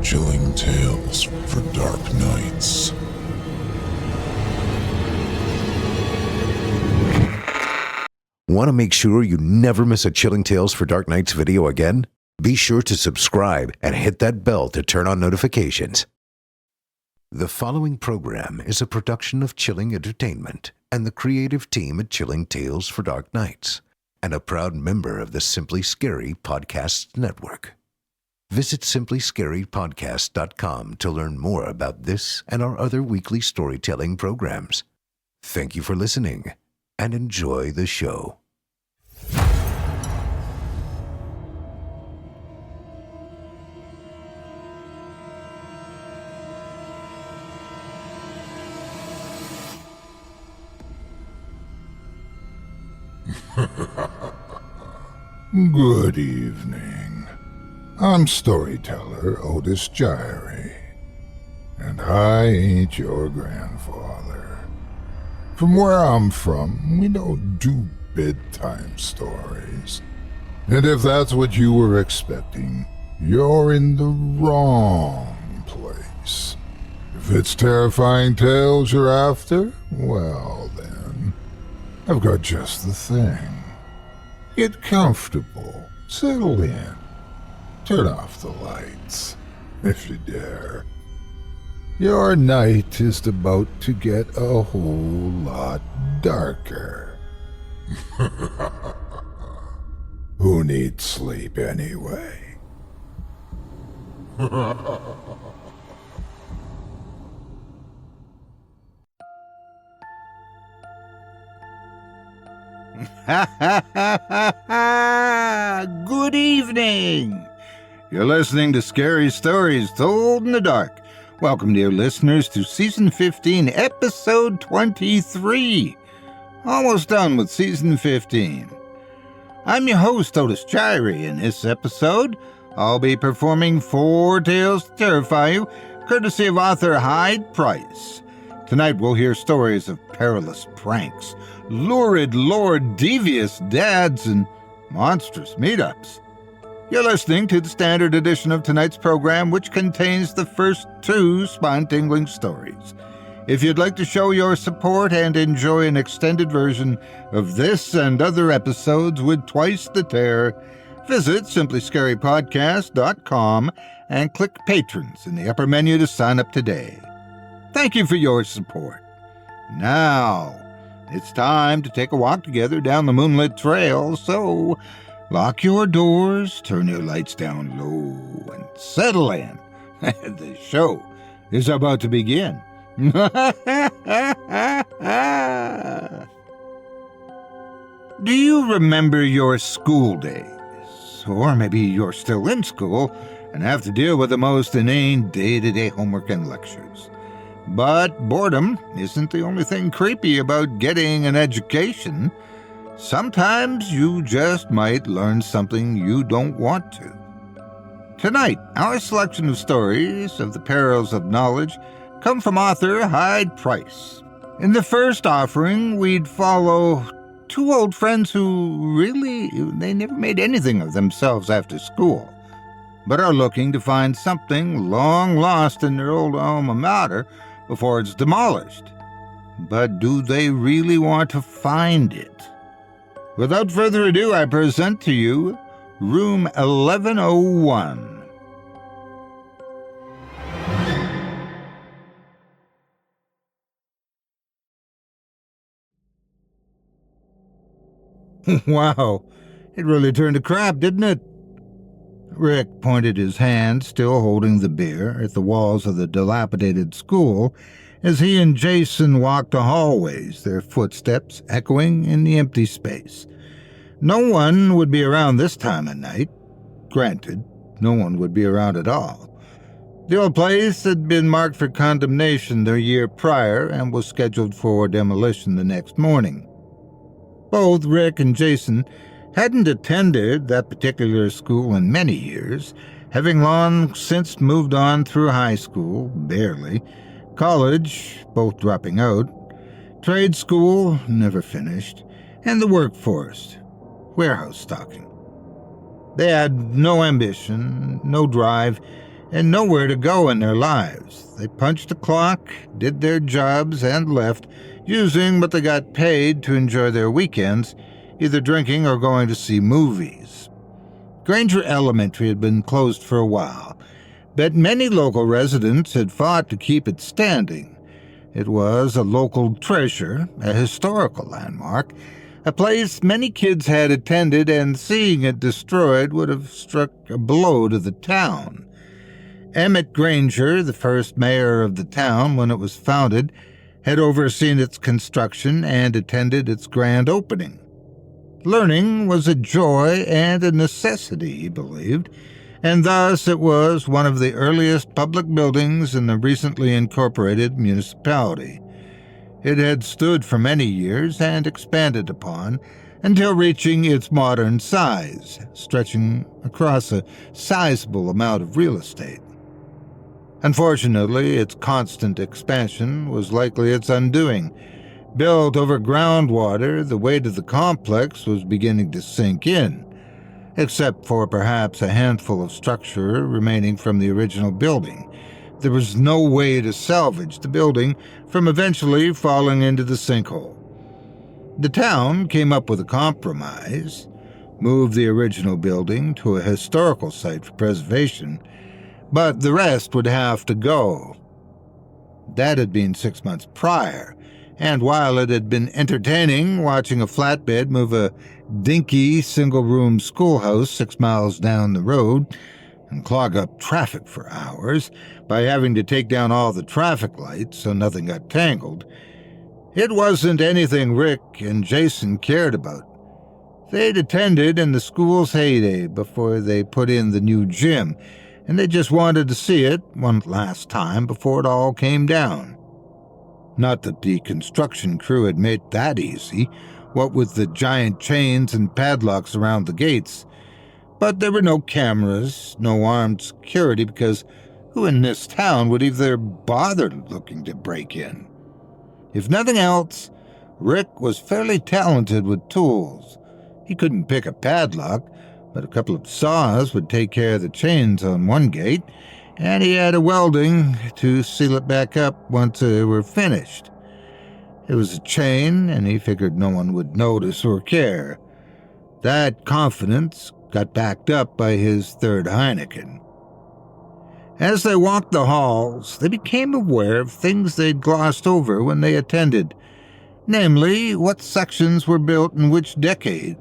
Chilling tales for dark nights. Want to make sure you never miss a Chilling Tales for Dark Nights video again? Be sure to subscribe and hit that bell to turn on notifications. The following program is a production of Chilling Entertainment and the creative team at Chilling Tales for Dark Nights, and a proud member of the Simply Scary Podcasts Network. Visit simplyscarypodcast.com to learn more about this and our other weekly storytelling programs. Thank you for listening, and enjoy the show. Good evening. I'm storyteller Otis Jiry, and I ain't your grandfather. From where I'm from, we don't do bedtime stories. And if that's what you were expecting, you're in the wrong place. If it's terrifying tales you're after, well then, I've got just the thing. Get comfortable, settle in, turn off the lights, if you dare. Your night is about to get a whole lot darker. Who needs sleep anyway? Good evening. You're listening to Scary Stories Told in the Dark. Welcome, dear listeners, to Season 15, Episode 23. Almost done with Season 15. I'm your host, Otis Jiry. In this episode, I'll be performing 4 tales to terrify you, courtesy of author Hyde Price. Tonight we'll hear stories of perilous pranks, lurid lord devious dads, and monstrous meetups. You're listening to the standard edition of tonight's program, which contains the first 2 spine-tingling stories. If you'd like to show your support and enjoy an extended version of this and other episodes with twice the terror, visit simplyscarypodcast.com and click Patrons in the upper menu to sign up today. Thank you for your support. Now, it's time to take a walk together down the moonlit trail, so lock your doors, turn your lights down low, and settle in. The show is about to begin. Do you remember your school days? Or maybe you're still in school and have to deal with the most inane day-to-day homework and lectures. But boredom isn't the only thing creepy about getting an education. Sometimes you just might learn something you don't want to. Tonight, our selection of stories of the perils of knowledge come from author Hyde Price. In the first offering, we'd follow 2 old friends who they never made anything of themselves after school, but are looking to find something long lost in their old alma mater before it's demolished. But do they really want to find it? Without further ado, I present to you Room 1101. Wow, it really turned to crap, didn't it? Rick pointed his hand, still holding the beer, at the walls of the dilapidated school as he and Jason walked the hallways, their footsteps echoing in the empty space. No one would be around this time of night. Granted, no one would be around at all. The old place had been marked for condemnation the year prior and was scheduled for demolition the next morning. Both Rick and Jason hadn't attended that particular school in many years, having long since moved on through high school, barely, college, both dropping out, trade school, never finished, and the workforce, warehouse stocking. They had no ambition, no drive, and nowhere to go in their lives. They punched a clock, did their jobs, and left, using what they got paid to enjoy their weekends, either drinking or going to see movies. Granger Elementary had been closed for a while, but many local residents had fought to keep it standing. It was a local treasure, a historical landmark, a place many kids had attended, and seeing it destroyed would have struck a blow to the town. Emmett Granger, the first mayor of the town when it was founded, had overseen its construction and attended its grand opening. Learning was a joy and a necessity, he believed, and thus it was one of the earliest public buildings in the recently incorporated municipality. It had stood for many years and expanded upon until reaching its modern size, stretching across a sizable amount of real estate. Unfortunately, its constant expansion was likely its undoing. Built over groundwater, the weight of the complex was beginning to sink in, except for perhaps a handful of structure remaining from the original building. There was no way to salvage the building from eventually falling into the sinkhole. The town came up with a compromise, moved the original building to a historical site for preservation, but the rest would have to go. That had been 6 months prior, and while it had been entertaining watching a flatbed move a dinky single-room schoolhouse 6 miles down the road and clog up traffic for hours by having to take down all the traffic lights so nothing got tangled, it wasn't anything Rick and Jason cared about. They'd attended in the school's heyday before they put in the new gym, and they just wanted to see it one last time before it all came down. Not that the construction crew had made that easy, what with the giant chains and padlocks around the gates. But there were no cameras, no armed security, because who in this town would even bother looking to break in? If nothing else, Rick was fairly talented with tools. He couldn't pick a padlock, but a couple of saws would take care of the chains on one gate, and he had a welding to seal it back up once they were finished. It was a chain, and he figured no one would notice or care. That confidence got backed up by his third Heineken. As they walked the halls, they became aware of things they'd glossed over when they attended, namely, what sections were built in which decade.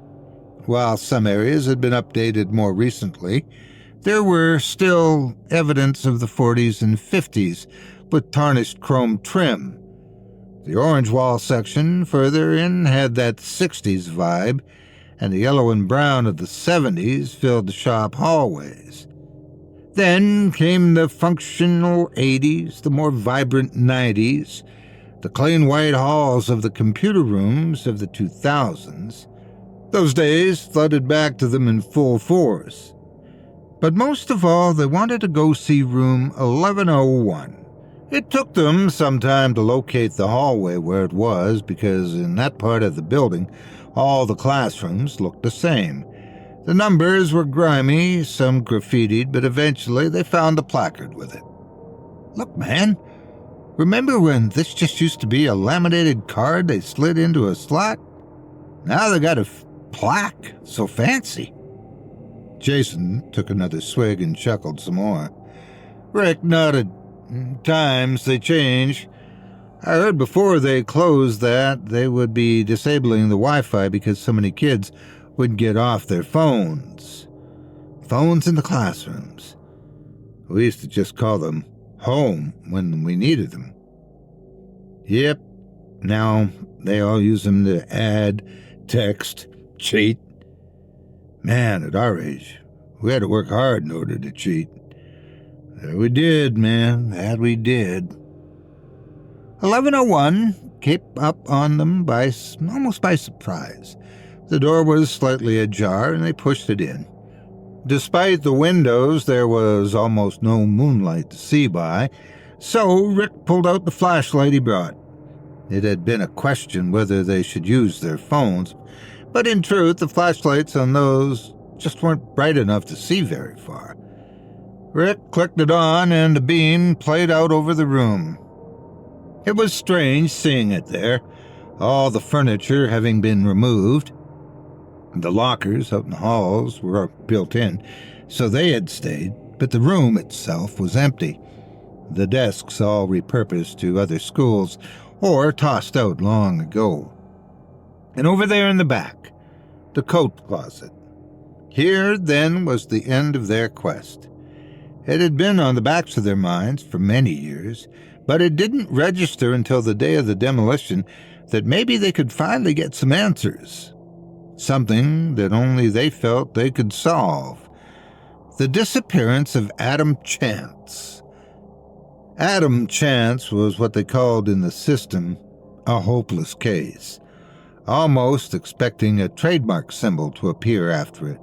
While some areas had been updated more recently, there were still evidence of the 40s and 50s with tarnished chrome trim. The orange wall section further in had that 60s vibe, and the yellow and brown of the 70s filled the shop hallways. Then came the functional 80s, the more vibrant 90s, the clean white halls of the computer rooms of the 2000s. Those days flooded back to them in full force. But most of all, they wanted to go see room 1101. It took them some time to locate the hallway where it was, because in that part of the building, all the classrooms looked the same. The numbers were grimy, some graffitied, but eventually they found a placard with it. Look, man, remember when this just used to be a laminated card they slid into a slot? Now they got a plaque, so fancy. Jason took another swig and chuckled some more. Rick nodded. Times they change. I heard before they closed that they would be disabling the Wi-Fi because so many kids wouldn't get off their phones. Phones in the classrooms. We used to just call them home when we needed them. Yep, now they all use them to add, text, cheat. Man, at our age, we had to work hard in order to cheat. That we did, man, that we did. 1101 came up on them almost by surprise. The door was slightly ajar, and they pushed it in. Despite the windows, there was almost no moonlight to see by, so Rick pulled out the flashlight he brought. It had been a question whether they should use their phones, but in truth, the flashlights on those just weren't bright enough to see very far. Rick clicked it on, and the beam played out over the room. It was strange seeing it there, all the furniture having been removed. The lockers out in the halls were built in, so they had stayed, but the room itself was empty. The desks all repurposed to other schools or tossed out long ago. And over there in the back, the coat closet. Here, then, was the end of their quest. It had been on the backs of their minds for many years, but it didn't register until the day of the demolition that maybe they could finally get some answers. Something that only they felt they could solve. The disappearance of Adam Chance. Adam Chance was what they called in the system a hopeless case, almost expecting a trademark symbol to appear after it.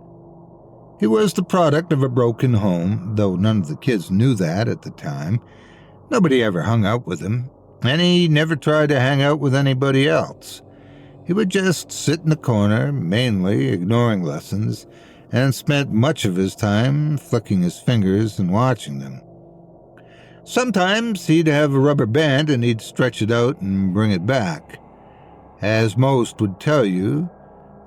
He was the product of a broken home, though none of the kids knew that at the time. Nobody ever hung out with him, and he never tried to hang out with anybody else. He would just sit in the corner, mainly ignoring lessons, and spent much of his time flicking his fingers and watching them. Sometimes he'd have a rubber band and he'd stretch it out and bring it back. As most would tell you,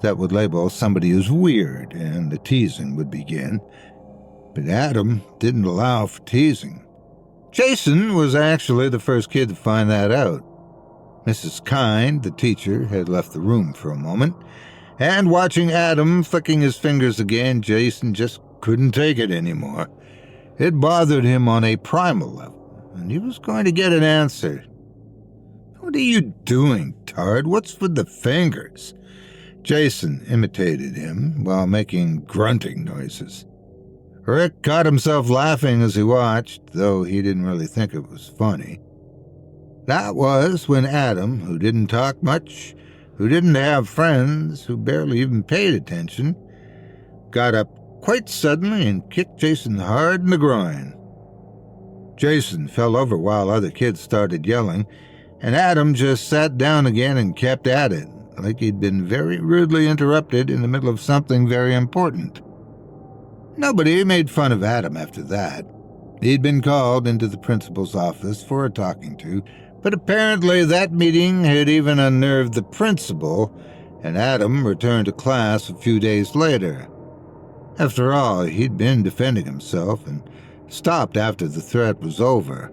that would label somebody as weird, and the teasing would begin. But Adam didn't allow for teasing. Jason was actually the first kid to find that out. Mrs. Kind, the teacher, had left the room for a moment, and watching Adam flicking his fingers again, Jason just couldn't take it anymore. It bothered him on a primal level, and he was going to get an answer. "What are you doing, Tard? What's with the fingers?" Jason imitated him while making grunting noises. Rick caught himself laughing as he watched, though he didn't really think it was funny. That was when Adam, who didn't talk much, who didn't have friends, who barely even paid attention, got up quite suddenly and kicked Jason hard in the groin. Jason fell over while other kids started yelling, and Adam just sat down again and kept at it, like he'd been very rudely interrupted in the middle of something very important. Nobody made fun of Adam after that. He'd been called into the principal's office for a talking to, but apparently that meeting had even unnerved the principal, and Adam returned to class a few days later. After all, he'd been defending himself and stopped after the threat was over.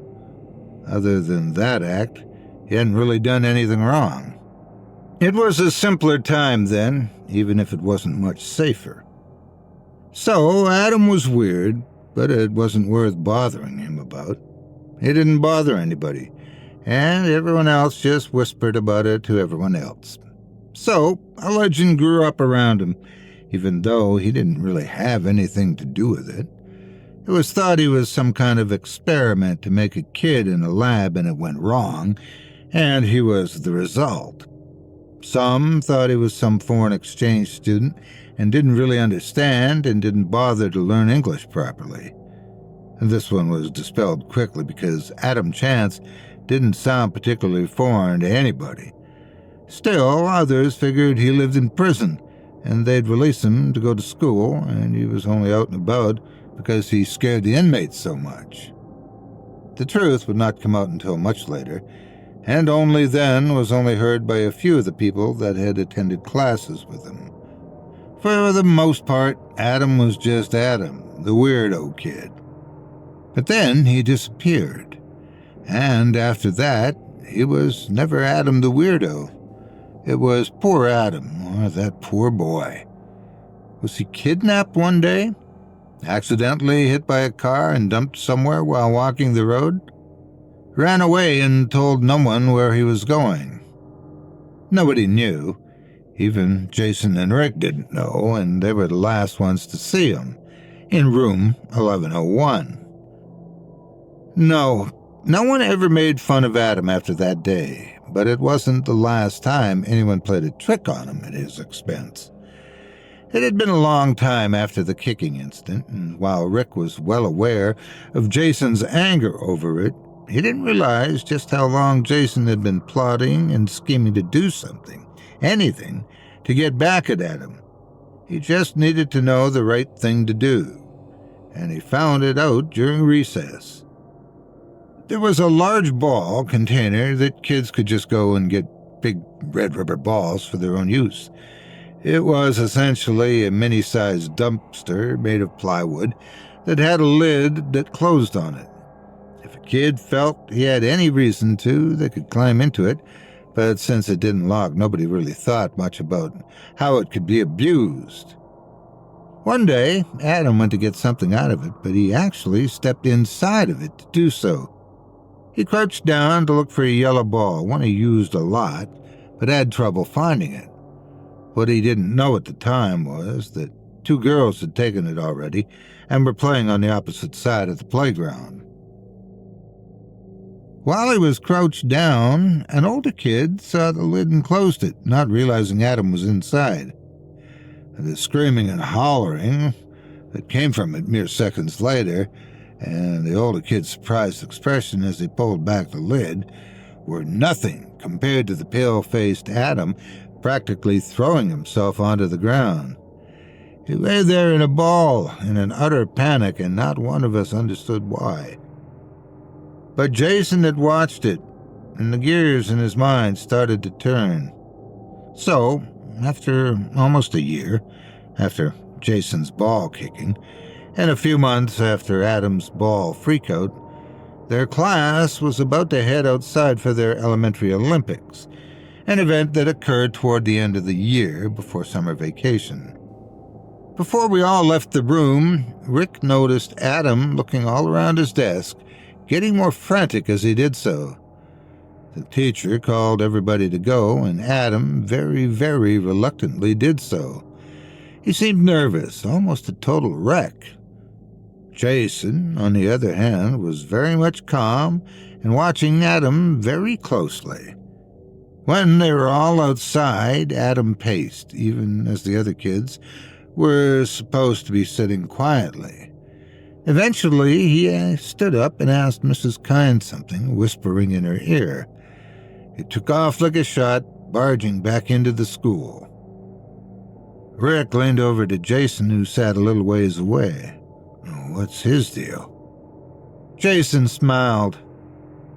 Other than that act, he hadn't really done anything wrong. It was a simpler time then, even if it wasn't much safer. So Adam was weird, but it wasn't worth bothering him about. He didn't bother anybody, and everyone else just whispered about it to everyone else. So a legend grew up around him, even though he didn't really have anything to do with it. It was thought he was some kind of experiment to make a kid in a lab, and it went wrong, and he was the result. Some thought he was some foreign exchange student and didn't really understand and didn't bother to learn English properly. And this one was dispelled quickly because Adam Chance didn't sound particularly foreign to anybody. Still, others figured he lived in prison, and they'd release him to go to school, and he was only out and about because he scared the inmates so much. The truth would not come out until much later, and only then was only heard by a few of the people that had attended classes with him. For the most part, Adam was just Adam, the weirdo kid. But then he disappeared, and after that, he was never Adam the weirdo. It was poor Adam, or that poor boy. Was he kidnapped one day? Accidentally hit by a car and dumped somewhere while walking the road? Ran away and told no one where he was going. Nobody knew. Even Jason and Rick didn't know, and they were the last ones to see him, in room 1101. No one ever made fun of Adam after that day, but it wasn't the last time anyone played a trick on him at his expense. It had been a long time after the kicking incident, and while Rick was well aware of Jason's anger over it, he didn't realize just how long Jason had been plotting and scheming to do something, anything, to get back at Adam. He just needed to know the right thing to do. and he found it out during recess. There was a large ball container that kids could just go and get big red rubber balls for their own use. It was essentially a mini-sized dumpster made of plywood that had a lid that closed on it. If a kid felt he had any reason to, they could climb into it, but since it didn't lock, nobody really thought much about how it could be abused. One day, Adam went to get something out of it, but he actually stepped inside of it to do so. He crouched down to look for a yellow ball, one he used a lot, but had trouble finding it. What he didn't know at the time was that 2 girls had taken it already and were playing on the opposite side of the playground. While he was crouched down, an older kid saw the lid and closed it, not realizing Adam was inside. The screaming and hollering that came from it mere seconds later, and the older kid's surprised expression as he pulled back the lid, were nothing compared to the pale-faced Adam practically throwing himself onto the ground. He lay there in a ball, in an utter panic, and not one of us understood why. But Jason had watched it, and the gears in his mind started to turn. So, after almost a year, after Jason's ball kicking, and a few months after Adam's ball freakout, their class was about to head outside for their elementary Olympics, an event that occurred toward the end of the year before summer vacation. Before we all left the room, Rick noticed Adam looking all around his desk, getting more frantic as he did so. The teacher called everybody to go, and Adam very, very reluctantly did so. He seemed nervous, almost a total wreck. Jason, on the other hand, was very much calm and watching Adam very closely. When they were all outside, Adam paced, even as the other kids were supposed to be sitting quietly. Eventually, he stood up and asked Mrs. Kind something, whispering in her ear. He took off like a shot, barging back into the school. Rick leaned over to Jason, who sat a little ways away. What's his deal? Jason smiled.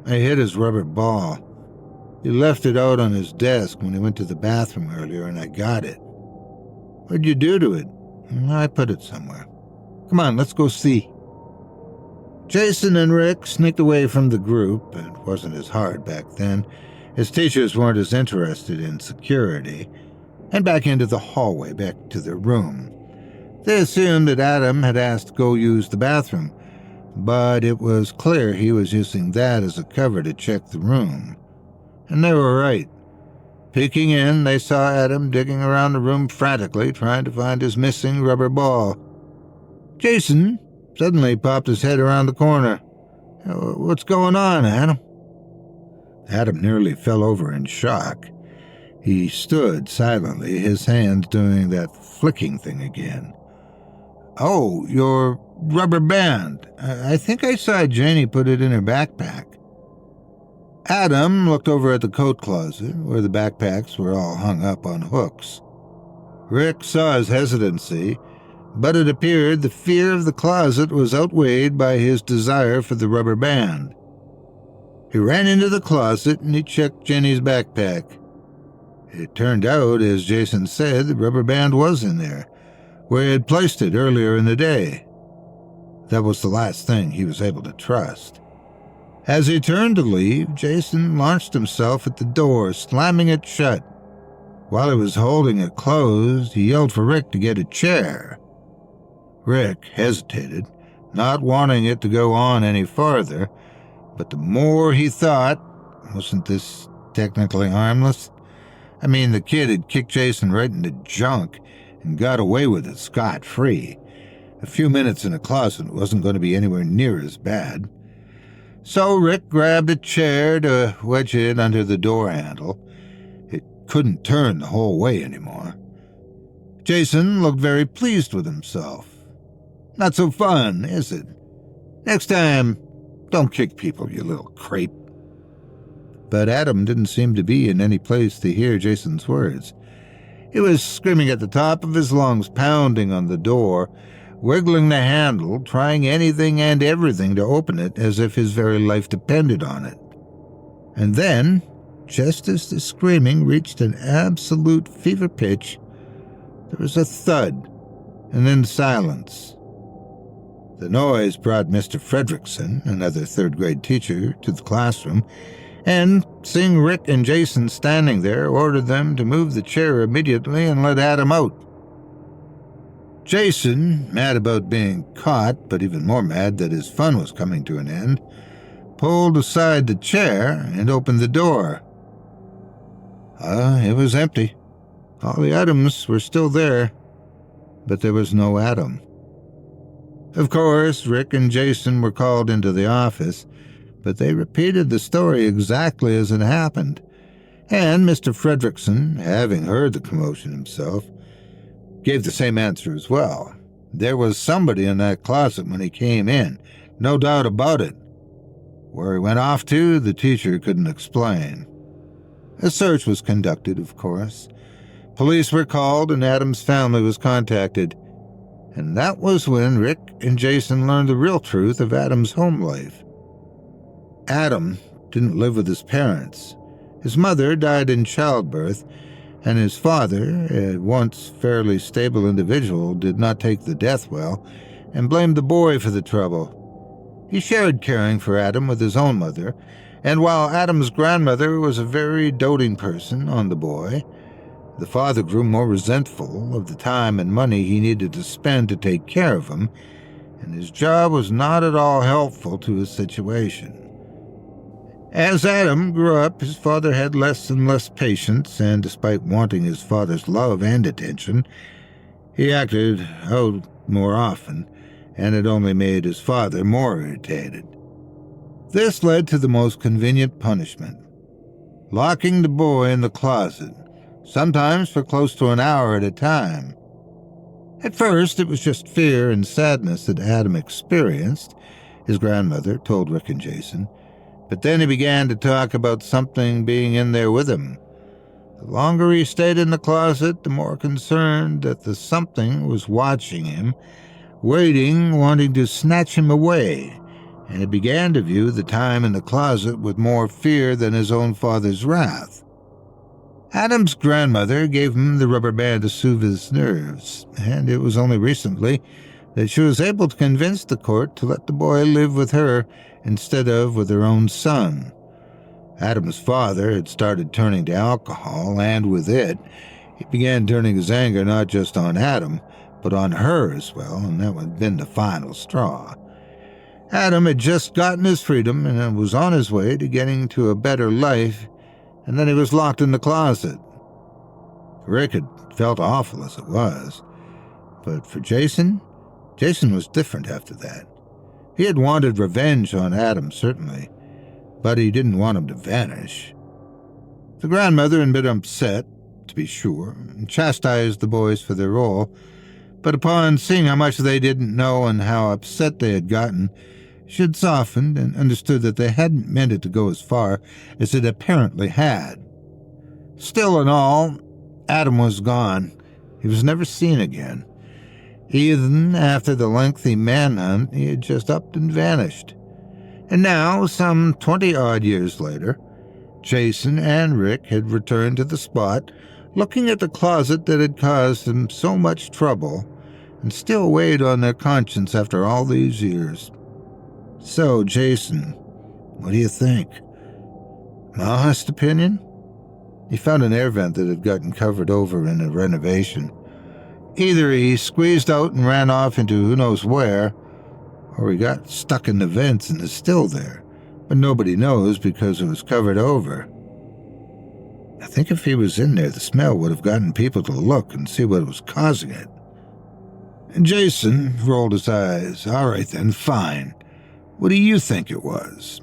I hit his rubber ball. He left it out on his desk when he went to the bathroom earlier, and I got it. What'd you do to it? I put it somewhere. Come on, let's go see. Jason and Rick sneaked away from the group. It wasn't as hard back then, as teachers weren't as interested in security, and back into the hallway, back to their room. They assumed that Adam had asked to go use the bathroom, but it was clear he was using that as a cover to check the room. And they were right. Peeking in, they saw Adam digging around the room frantically, trying to find his missing rubber ball. Jason suddenly popped his head around the corner. What's going on, Adam? Adam nearly fell over in shock. He stood silently, his hands doing that flicking thing again. Oh, your rubber band. I think I saw Janie put it in her backpack. Adam looked over at the coat closet, where the backpacks were all hung up on hooks. Rick saw his hesitancy, but it appeared the fear of the closet was outweighed by his desire for the rubber band. He ran into the closet and he checked Jenny's backpack. It turned out, as Jason said, the rubber band was in there, where he had placed it earlier in the day. That was the last thing he was able to trust. As he turned to leave, Jason launched himself at the door, slamming it shut. While he was holding it closed, he yelled for Rick to get a chair. Rick hesitated, not wanting it to go on any farther, but the more he thought, wasn't this technically harmless? I mean, the kid had kicked Jason right into junk and got away with it scot-free. A few minutes in a closet wasn't going to be anywhere near as bad. So Rick grabbed a chair to wedge it under the door handle. It couldn't turn the whole way anymore. Jason looked very pleased with himself. Not so fun, is it? Next time, don't kick people, you little creep. But Adam didn't seem to be in any place to hear Jason's words. He was screaming at the top of his lungs, pounding on the door, wiggling the handle, trying anything and everything to open it as if his very life depended on it. And then, just as the screaming reached an absolute fever pitch, there was a thud, and then silence. The noise brought Mr. Fredrickson, another third-grade teacher, to the classroom, and, seeing Rick and Jason standing there, ordered them to move the chair immediately and let Adam out. Jason, mad about being caught, but even more mad that his fun was coming to an end, pulled aside the chair and opened the door. It was empty. All the items were still there, but there was no Adam. Of course, Rick and Jason were called into the office, but they repeated the story exactly as it happened, and Mr. Fredrickson, having heard the commotion himself, gave the same answer as well. There was somebody in that closet when he came in, no doubt about it. Where he went off to, the teacher couldn't explain. A search was conducted, of course. Police were called and Adam's family was contacted. And that was when Rick and Jason learned the real truth of Adam's home life. Adam didn't live with his parents. His mother died in childbirth, and his father, a once fairly stable individual, did not take the death well and blamed the boy for the trouble. He shared caring for Adam with his own mother, and while Adam's grandmother was a very doting person on the boy, the father grew more resentful of the time and money he needed to spend to take care of him, and his job was not at all helpful to his situation. As Adam grew up, his father had less and less patience, and despite wanting his father's love and attention, he acted out more often, and it only made his father more irritated. This led to the most convenient punishment: locking the boy in the closet, sometimes for close to an hour at a time. At first, it was just fear and sadness that Adam experienced, his grandmother told Rick and Jason, but then he began to talk about something being in there with him. The longer he stayed in the closet, the more concerned that the something was watching him, waiting, wanting to snatch him away, and he began to view the time in the closet with more fear than his own father's wrath. Adam's grandmother gave him the rubber band to soothe his nerves, and it was only recently that she was able to convince the court to let the boy live with her instead of with her own son. Adam's father had started turning to alcohol, and with it, he began turning his anger not just on Adam, but on her as well, and that had been the final straw. Adam had just gotten his freedom and was on his way to getting to a better life, and then he was locked in the closet. Rick had felt awful as it was, but for Jason was different after that. He had wanted revenge on Adam, certainly, but he didn't want him to vanish. The grandmother had been upset, to be sure, and chastised the boys for their role, but upon seeing how much they didn't know and how upset they had gotten, she had softened and understood that they hadn't meant it to go as far as it apparently had. Still in all, Adam was gone. He was never seen again. Even after the lengthy manhunt, he had just upped and vanished. And now, some 20-odd years later, Jason and Rick had returned to the spot, looking at the closet that had caused them so much trouble and still weighed on their conscience after all these years. So, Jason, what do you think? My honest opinion? He found an air vent that had gotten covered over in a renovation. Either he squeezed out and ran off into who knows where, or he got stuck in the vents and is still there, but nobody knows because it was covered over. I think if he was in there, the smell would have gotten people to look and see what was causing it. And Jason rolled his eyes. All right then, fine. What do you think it was?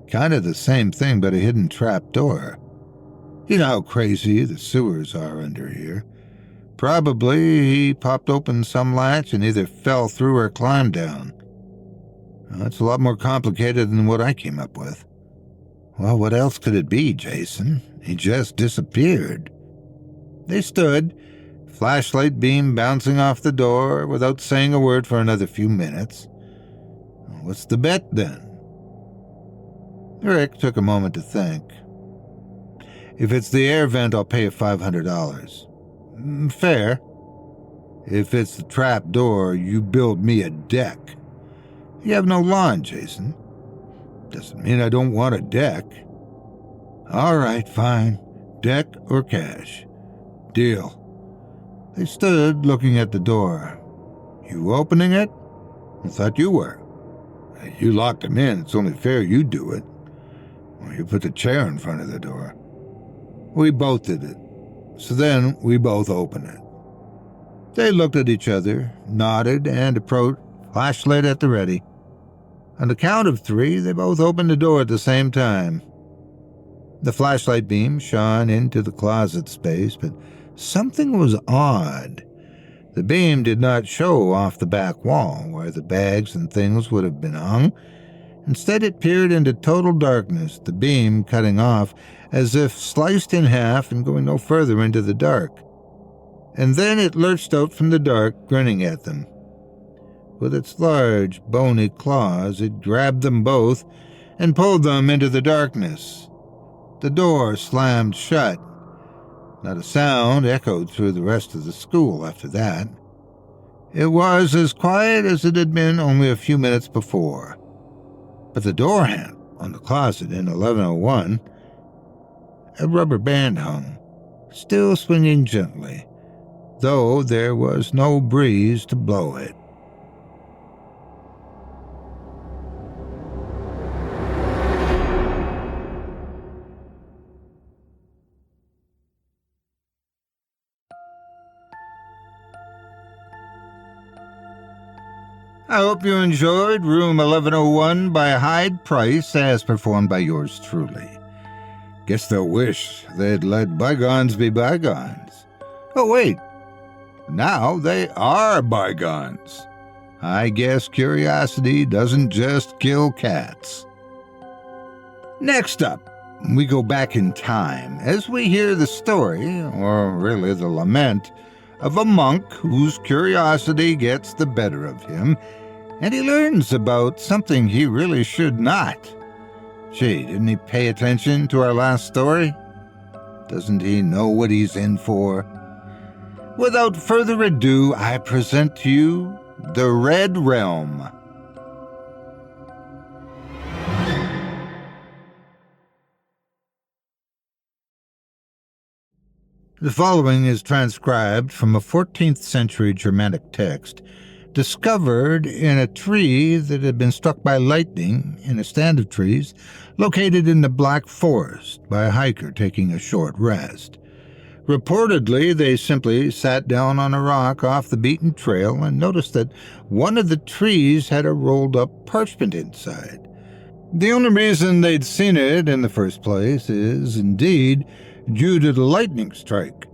Kind of the same thing, but a hidden trap door. You know how crazy the sewers are under here. Probably he popped open some latch and either fell through or climbed down. That's a lot more complicated than what I came up with. Well, what else could it be, Jason? He just disappeared. They stood, flashlight beam bouncing off the door without saying a word for another few minutes. What's the bet, then? Rick took a moment to think. If it's the air vent, I'll pay you $500. Fair. If it's the trap door, you build me a deck. You have no lawn, Jason. Doesn't mean I don't want a deck. All right, fine. Deck or cash. Deal. They stood looking at the door. You opening it? I thought you were. You locked him in. It's only fair you do it. Well, you put the chair in front of the door. We both did it. So then we both opened it. They looked at each other, nodded, and approached, flashlight at the ready. On the count of 3, they both opened the door at the same time. The flashlight beam shone into the closet space, but something was odd. The beam did not show off the back wall, where the bags and things would have been hung. Instead, it peered into total darkness, the beam cutting off as if sliced in half and going no further into the dark. And then it lurched out from the dark, grinning at them. With its large, bony claws, it grabbed them both and pulled them into the darkness. The door slammed shut. Not a sound echoed through the rest of the school after that. It was as quiet as it had been only a few minutes before. But the door handle on the closet in 1101, a rubber band hung, still swinging gently, though there was no breeze to blow it. I hope you enjoyed Room 1101 by Hyde Price as performed by yours truly. Guess they'll wish they'd let bygones be bygones. Oh wait, now they are bygones. I guess curiosity doesn't just kill cats. Next up, we go back in time as we hear the story, or really the lament, of a monk whose curiosity gets the better of him, and he learns about something he really should not. Gee, didn't he pay attention to our last story? Doesn't he know what he's in for? Without further ado, I present to you The Red Realm. The following is transcribed from a 14th century Germanic text discovered in a tree that had been struck by lightning in a stand of trees located in the Black Forest by a hiker taking a short rest. Reportedly, they simply sat down on a rock off the beaten trail and noticed that one of the trees had a rolled-up parchment inside. The only reason they'd seen it in the first place is, indeed, due to the lightning strike.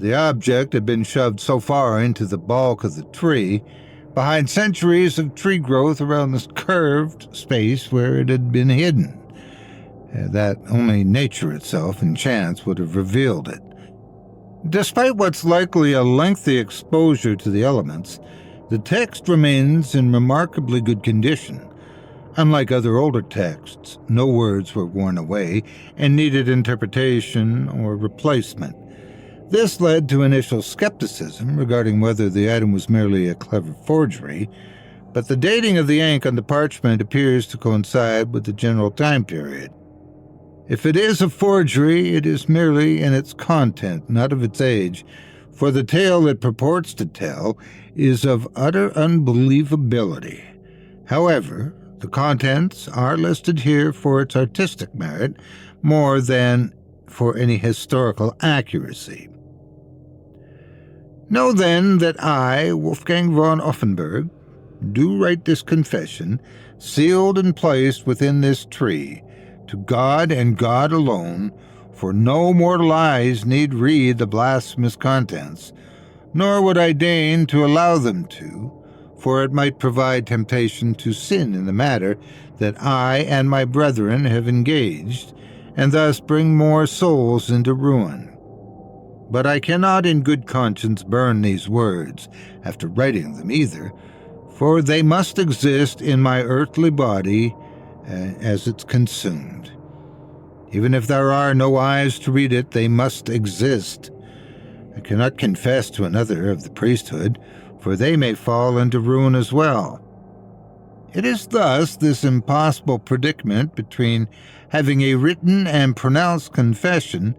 The object had been shoved so far into the bulk of the tree, behind centuries of tree growth around this curved space where it had been hidden, that only nature itself and chance would have revealed it. Despite what's likely a lengthy exposure to the elements, the text remains in remarkably good condition. Unlike other older texts, no words were worn away and needed interpretation or replacement. This led to initial skepticism regarding whether the item was merely a clever forgery, but the dating of the ink on the parchment appears to coincide with the general time period. If it is a forgery, it is merely in its content, not of its age, for the tale it purports to tell is of utter unbelievability. However, the contents are listed here for its artistic merit more than for any historical accuracy. Know then that I, Wolfgang von Offenberg, do write this confession, sealed and placed within this tree, to God and God alone, for no mortal eyes need read the blasphemous contents, nor would I deign to allow them to, for it might provide temptation to sin in the matter that I and my brethren have engaged, and thus bring more souls into ruin. But I cannot in good conscience burn these words after writing them either, for they must exist in my earthly body as it's consumed. Even if there are no eyes to read it, they must exist. I cannot confess to another of the priesthood, for they may fall into ruin as well. It is thus this impossible predicament between having a written and pronounced confession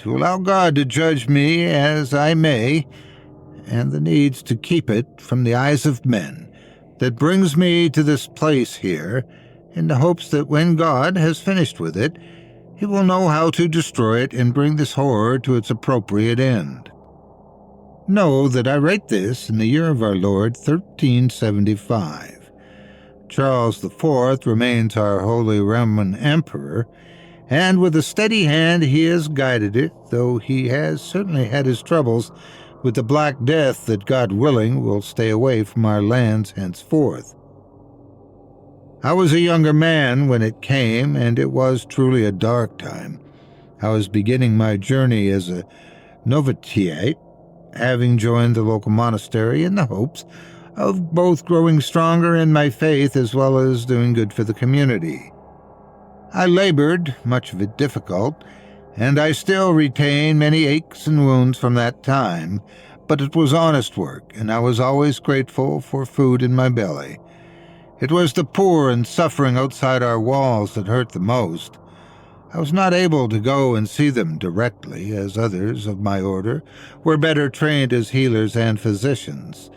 to allow God to judge me as I may, and the needs to keep it from the eyes of men, that brings me to this place here, in the hopes that when God has finished with it, he will know how to destroy it and bring this horror to its appropriate end. Know that I write this in the year of our Lord 1375. Charles IV remains our Holy Roman Emperor, and with a steady hand he has guided it, though he has certainly had his troubles with the Black Death that, God willing, will stay away from our lands henceforth. I was a younger man when it came, and it was truly a dark time. I was beginning my journey as a novitiate, having joined the local monastery in the hopes of both growing stronger in my faith as well as doing good for the community. I labored, much of it difficult, and I still retain many aches and wounds from that time, but it was honest work, and I was always grateful for food in my belly. It was the poor and suffering outside our walls that hurt the most. I was not able to go and see them directly, as others of my order were better trained as healers and physicians,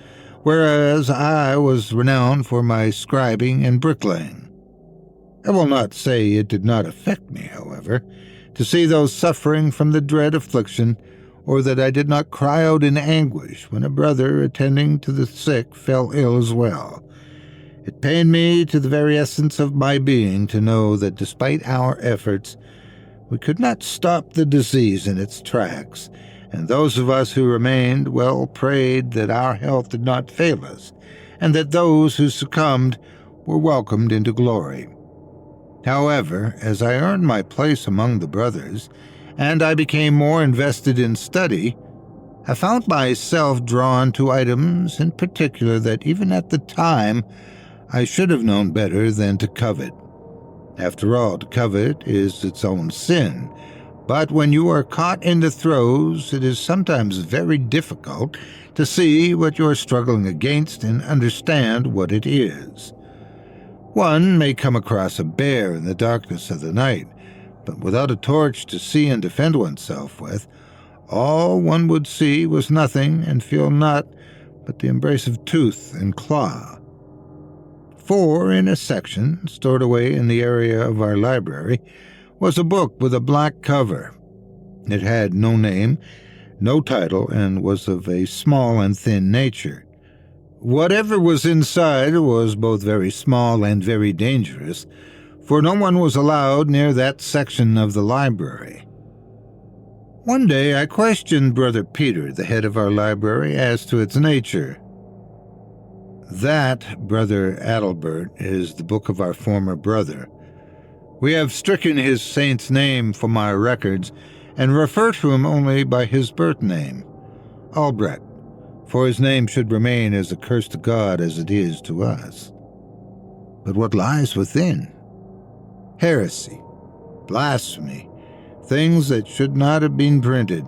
whereas I was renowned for my scribing and bricklaying. I will not say it did not affect me, however, to see those suffering from the dread affliction, or that I did not cry out in anguish when a brother attending to the sick fell ill as well. It pained me to the very essence of my being to know that despite our efforts, we could not stop the disease in its tracks, and those of us who remained well prayed that our health did not fail us, and that those who succumbed were welcomed into glory. However, as I earned my place among the brothers, and I became more invested in study, I found myself drawn to items in particular that even at the time I should have known better than to covet. After all, to covet is its own sin, but when you are caught in the throes, it is sometimes very difficult to see what you are struggling against and understand what it is. One may come across a bear in the darkness of the night, but without a torch to see and defend oneself with, all one would see was nothing and feel naught but the embrace of tooth and claw. For in a section, stored away in the area of our library, was a book with a black cover. It had no name, no title, and was of a small and thin nature. Whatever was inside was both very small and very dangerous, for no one was allowed near that section of the library. One day I questioned Brother Peter, the head of our library, as to its nature. That, Brother Adalbert, is the book of our former brother. We have stricken his saint's name from our records and refer to him only by his birth name, Albrecht, for his name should remain as a curse to God as it is to us. But what lies within? Heresy, blasphemy, things that should not have been printed.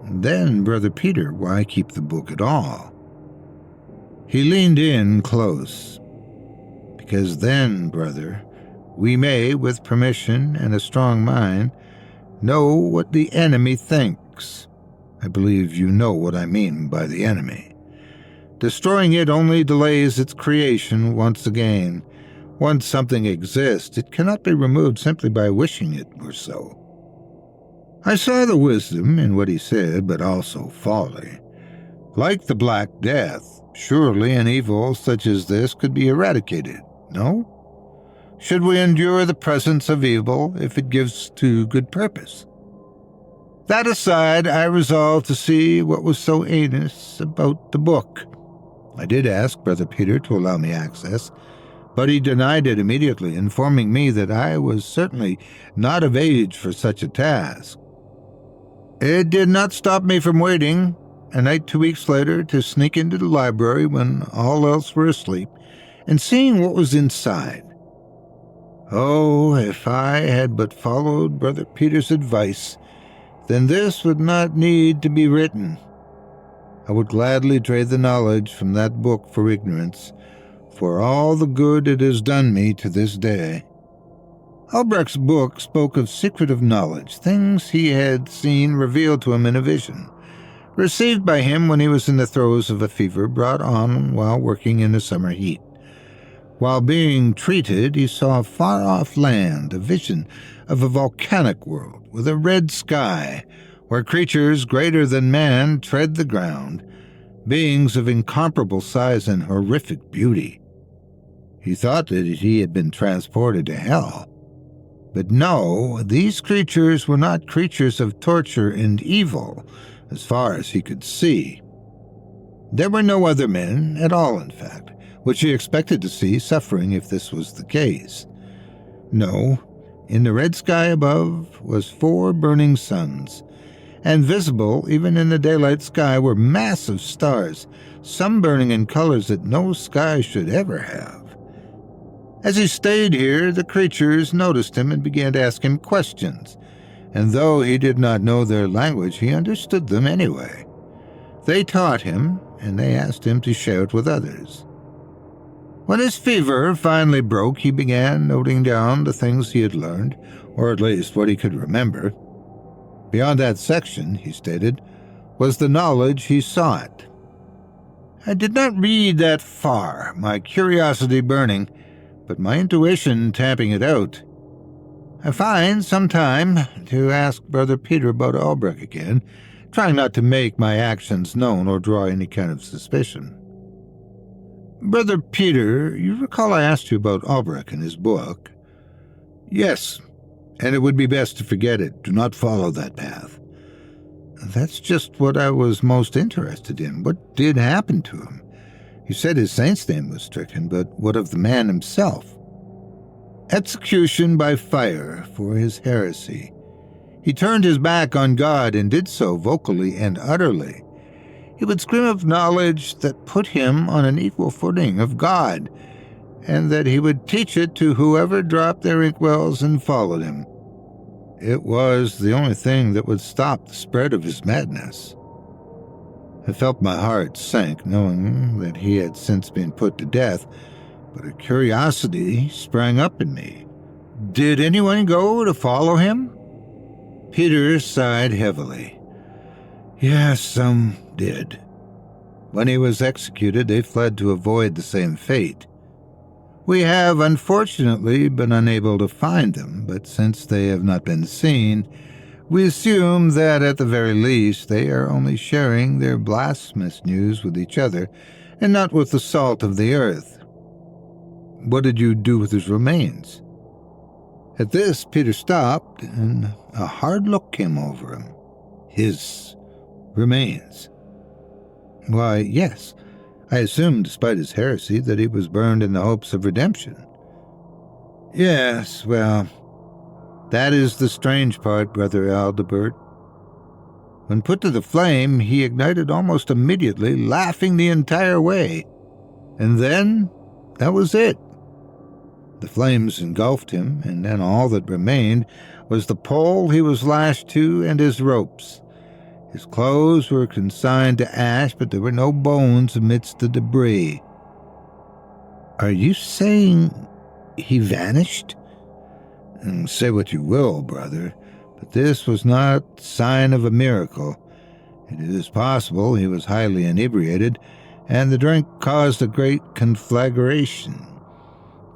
And then, Brother Peter, why keep the book at all? He leaned in close. Because then, brother, we may, with permission and a strong mind, know what the enemy thinks. I believe you know what I mean by the enemy. Destroying it only delays its creation once again. Once something exists, it cannot be removed simply by wishing it were so. I saw the wisdom in what he said, but also folly. Like the Black Death, surely an evil such as this could be eradicated, no? Should we endure the presence of evil if it gives to good purpose? That aside, I resolved to see what was so heinous about the book. I did ask Brother Peter to allow me access, but he denied it immediately, informing me that I was certainly not of age for such a task. It did not stop me from waiting, a night 2 weeks later, to sneak into the library when all else were asleep and seeing what was inside. Oh, if I had but followed Brother Peter's advice, then this would not need to be written. I would gladly trade the knowledge from that book for ignorance, for all the good it has done me to this day. Albrecht's book spoke of secretive knowledge, things he had seen revealed to him in a vision, received by him when he was in the throes of a fever brought on while working in the summer heat. While being treated, he saw a far-off land, a vision of a volcanic world with a red sky, where creatures greater than man tread the ground, beings of incomparable size and horrific beauty. He thought that he had been transported to hell. But no, these creatures were not creatures of torture and evil, as far as he could see. There were no other men at all, in fact, which he expected to see suffering if this was the case. No, in the red sky above was 4 burning suns, and visible even in the daylight sky were massive stars, some burning in colors that no sky should ever have. As he stayed here, the creatures noticed him and began to ask him questions, and though he did not know their language, he understood them anyway. They taught him, and they asked him to share it with others. When his fever finally broke, he began noting down the things he had learned, or at least what he could remember. Beyond that section, he stated, was the knowledge he sought. I did not read that far, my curiosity burning, but my intuition tapping it out. I find some time to ask Brother Peter about Albrecht again, trying not to make my actions known or draw any kind of suspicion. Brother Peter, you recall I asked you about Albrecht and his book? Yes, and it would be best to forget it. Do not follow that path. That's just what I was most interested in. What did happen to him? You said his saint's name was stricken, but what of the man himself? Execution by fire for his heresy. He turned his back on God and did so vocally and utterly. He would scream of knowledge that put him on an equal footing of God, and that he would teach it to whoever dropped their inkwells and followed him. It was the only thing that would stop the spread of his madness. I felt my heart sink, knowing that he had since been put to death, but a curiosity sprang up in me. Did anyone go to follow him? Peter sighed heavily. Yes, some did. When he was executed, they fled to avoid the same fate. We have unfortunately been unable to find them, but since they have not been seen, we assume that at the very least they are only sharing their blasphemous news with each other and not with the salt of the earth. What did you do with his remains? At this, Peter stopped, and a hard look came over him. His remains. Why, yes, I assumed, despite his heresy, that he was burned in the hopes of redemption. Yes, well, that is the strange part, Brother Aldebert. When put to the flame, he ignited almost immediately, laughing the entire way. And then, that was it. The flames engulfed him, and then all that remained was the pole he was lashed to and his ropes. His clothes were consigned to ash, but there were no bones amidst the debris. Are you saying he vanished? Say what you will, brother, but this was not sign of a miracle. It is possible he was highly inebriated, and the drink caused a great conflagration.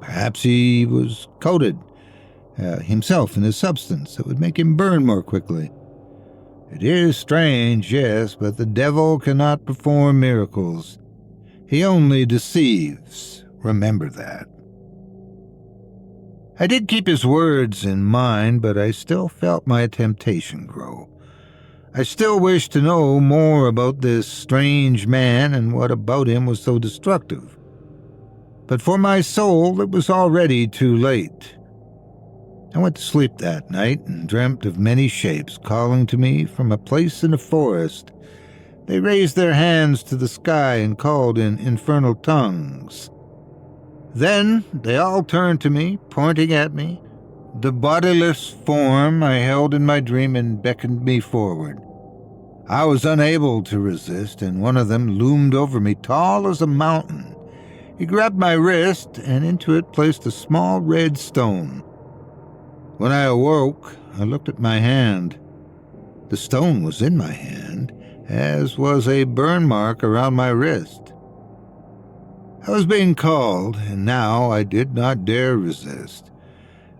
Perhaps he was coated himself in a substance that would make him burn more quickly. It is strange, yes, but the devil cannot perform miracles. He only deceives. Remember that. I did keep his words in mind, but I still felt my temptation grow. I still wished to know more about this strange man and what about him was so destructive. But for my soul, it was already too late. I went to sleep that night and dreamt of many shapes calling to me from a place in the forest. They raised their hands to the sky and called in infernal tongues. Then they all turned to me, pointing at me, the bodiless form I held in my dream, and beckoned me forward. I was unable to resist, and one of them loomed over me, tall as a mountain. He grabbed my wrist and into it placed a small red stone. When I awoke, I looked at my hand. The stone was in my hand, as was a burn mark around my wrist. I was being called, and now I did not dare resist.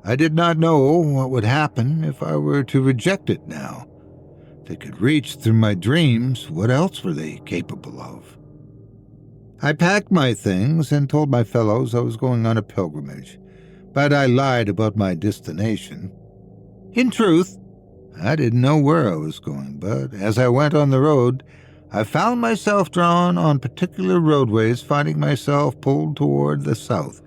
I did not know what would happen if I were to reject it now. They could reach through my dreams. What else were they capable of? I packed my things and told my fellows I was going on a pilgrimage, but I lied about my destination. In truth, I didn't know where I was going, but as I went on the road, I found myself drawn on particular roadways, finding myself pulled toward the south.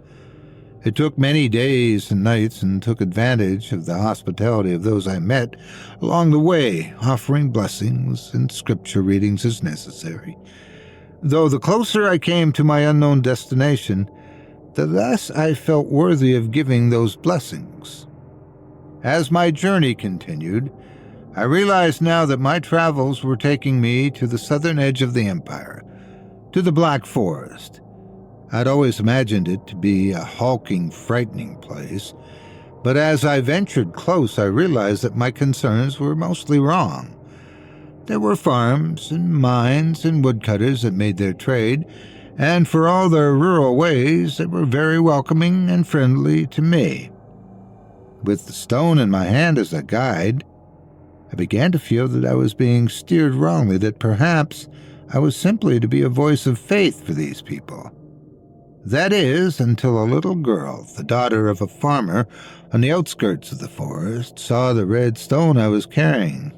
It took many days and nights and took advantage of the hospitality of those I met along the way, offering blessings and scripture readings as necessary. Though the closer I came to my unknown destination, the less I felt worthy of giving those blessings. As my journey continued, I realized now that my travels were taking me to the southern edge of the empire, to the Black Forest. I'd always imagined it to be a hulking, frightening place, but as I ventured close, I realized that my concerns were mostly wrong. There were farms and mines and woodcutters that made their trade, and for all their rural ways, they were very welcoming and friendly to me. With the stone in my hand as a guide, I began to feel that I was being steered wrongly, that perhaps I was simply to be a voice of faith for these people. That is, until a little girl, the daughter of a farmer on the outskirts of the forest, saw the red stone I was carrying.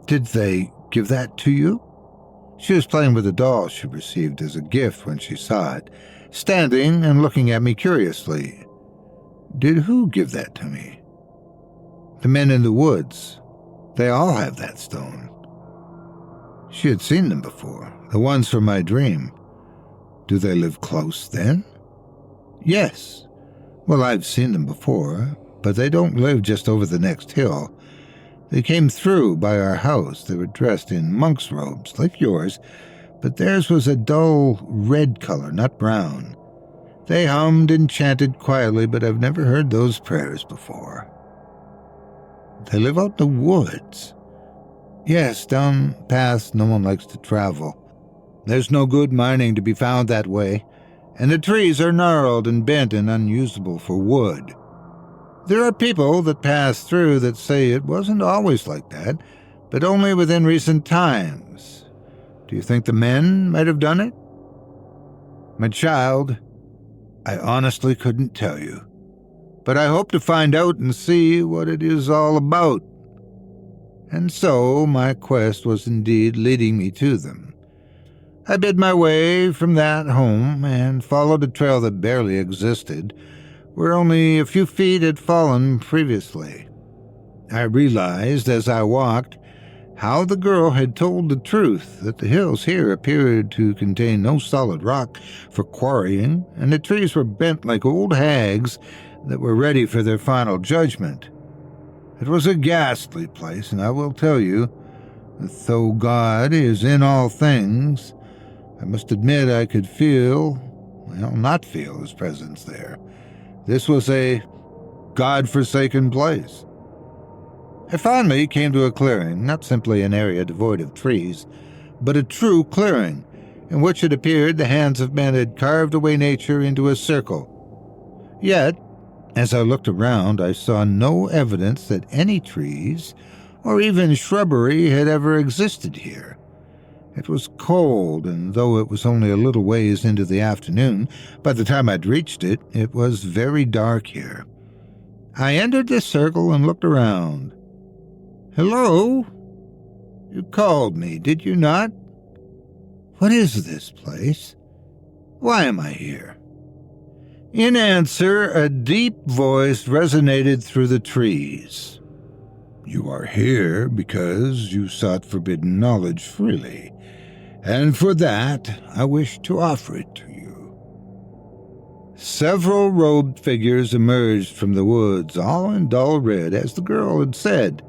"Did they give that to you?" She was playing with a doll she received as a gift when she saw it, standing and looking at me curiously. "Did who give that to me?" "The men in the woods. They all have that stone." She had seen them before, the ones from my dream. "Do they live close, then?" "Yes. Well, I've seen them before, but they don't live just over the next hill. They came through by our house. They were dressed in monk's robes, like yours, but theirs was a dull red color, not brown. They hummed and chanted quietly, but I've never heard those prayers before." "They live out in the woods?" "Yes, down paths no one likes to travel. There's no good mining to be found that way, and the trees are gnarled and bent and unusable for wood. There are people that pass through that say it wasn't always like that, but only within recent times. Do you think the men might have done it?" "My child, I honestly couldn't tell you, but I hope to find out and see what it is all about." And so my quest was indeed leading me to them. I bid my way from that home and followed a trail that barely existed, where only a few feet had fallen previously. I realized as I walked how the girl had told the truth, that the hills here appeared to contain no solid rock for quarrying, and the trees were bent like old hags that were ready for their final judgment. It was a ghastly place, and I will tell you, that though God is in all things, I must admit I could not feel his presence there. This was a God-forsaken place. I finally came to a clearing, not simply an area devoid of trees, but a true clearing, in which it appeared the hands of men had carved away nature into a circle. Yet, as I looked around, I saw no evidence that any trees, or even shrubbery, had ever existed here. It was cold, and though it was only a little ways into the afternoon, by the time I'd reached it, it was very dark here. I entered the circle and looked around. "Hello? You called me, did you not? What is this place? Why am I here?" In answer, a deep voice resonated through the trees. "You are here because you sought forbidden knowledge freely, and for that I wish to offer it to you." Several robed figures emerged from the woods, all in dull red, as the girl had said.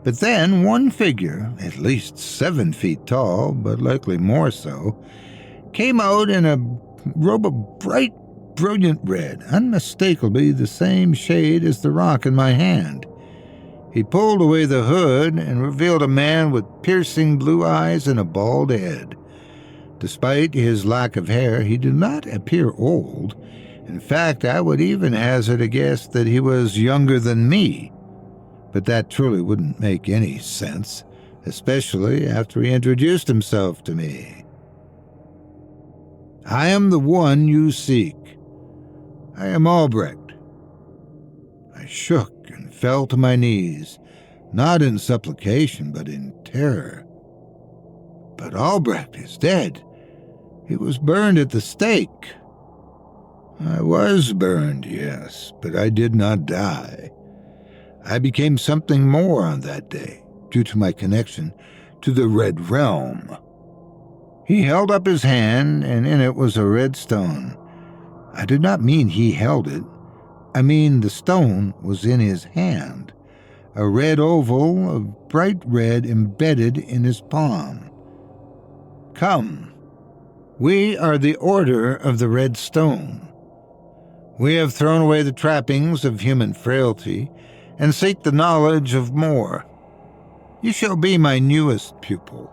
But then one figure, at least 7 feet tall, but likely more so, came out in a robe of bright, brilliant red, unmistakably the same shade as the rock in my hand. He pulled away the hood and revealed a man with piercing blue eyes and a bald head. Despite his lack of hair, he did not appear old. In fact, I would even hazard a guess that he was younger than me. But that truly wouldn't make any sense, especially after he introduced himself to me. "I am the one you seek. I am Albrecht." I shook and fell to my knees, not in supplication, but in terror. "But Albrecht is dead. He was burned at the stake." "I was burned, yes, but I did not die. I became something more on that day, due to my connection to the Red Realm." He held up his hand, and in it was a red stone. I did not mean he held it. I mean the stone was in his hand, a red oval of bright red embedded in his palm. "Come, we are the Order of the Red Stone. We have thrown away the trappings of human frailty and seek the knowledge of more. You shall be my newest pupil,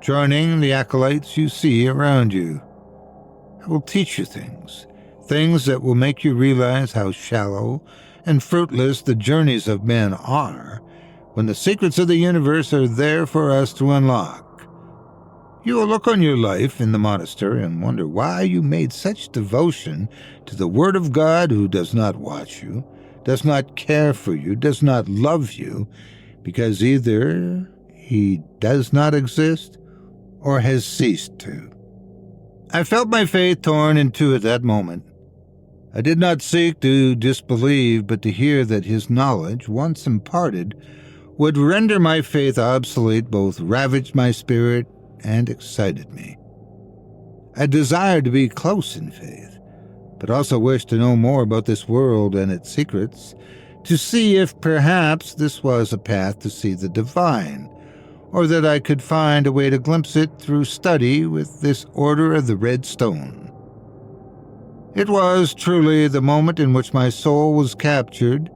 joining the acolytes you see around you. I will teach you things that will make you realize how shallow and fruitless the journeys of men are when the secrets of the universe are there for us to unlock. You will look on your life in the monastery and wonder why you made such devotion to the Word of God who does not watch you, does not care for you, does not love you, because either he does not exist or has ceased to." I felt my faith torn in two at that moment. I did not seek to disbelieve, but to hear that his knowledge, once imparted, would render my faith obsolete both ravaged my spirit and excited me. I desired to be close in faith, but also wished to know more about this world and its secrets, to see if perhaps this was a path to see the divine, or that I could find a way to glimpse it through study with this Order of the Red Stone. It was truly the moment in which my soul was captured,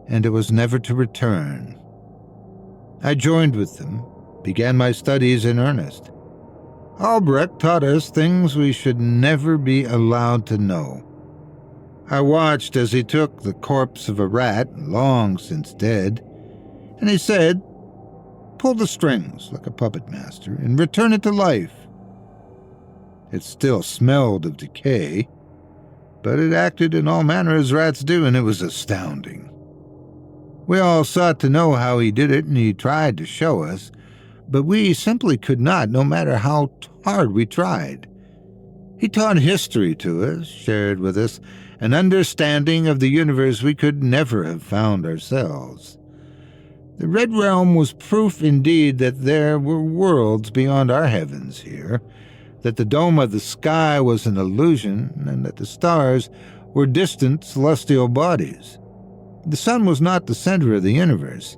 and it was never to return. I joined with them, began my studies in earnest. Albrecht taught us things we should never be allowed to know. I watched as he took the corpse of a rat, long since dead, and he said, "Pull the strings like a puppet master and return it to life." It still smelled of decay, but it acted in all manner as rats do, and it was astounding. We all sought to know how he did it, and he tried to show us, but we simply could not, no matter how hard we tried. He taught history to us, shared with us an understanding of the universe we could never have found ourselves. The Red Realm was proof indeed that there were worlds beyond our heavens here, that the dome of the sky was an illusion, and that the stars were distant celestial bodies. The sun was not the center of the universe,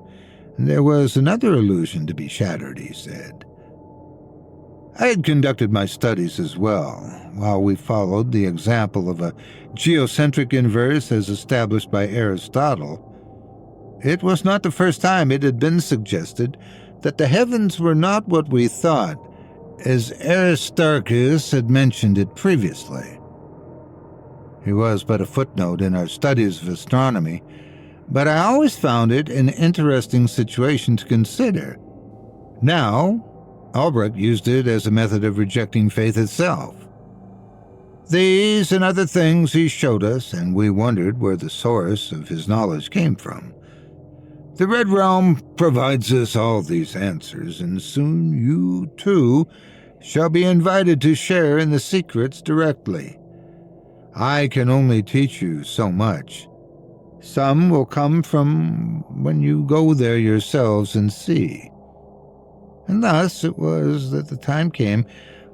and there was another illusion to be shattered, he said. I had conducted my studies as well, while we followed the example of a geocentric inverse as established by Aristotle. It was not the first time it had been suggested that the heavens were not what we thought, as Aristarchus had mentioned it previously. He was but a footnote in our studies of astronomy, but I always found it an interesting situation to consider. Now, Albrecht used it as a method of rejecting faith itself. These and other things he showed us, and we wondered where the source of his knowledge came from. The Red Realm provides us all these answers, and soon you, too, shall be invited to share in the secrets directly. I can only teach you so much. Some will come from when you go there yourselves and see. And thus it was that the time came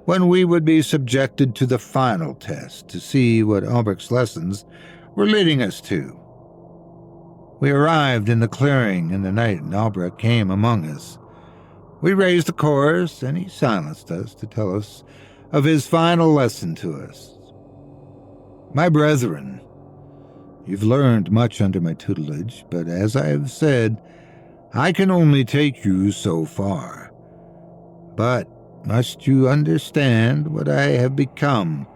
when we would be subjected to the final test to see what Albrecht's lessons were leading us to. We arrived in the clearing in the night, and Albrecht came among us. We raised the chorus, and he silenced us to tell us of his final lesson to us. My brethren, you've learned much under my tutelage, but as I have said, I can only take you so far. But must you understand what I have become,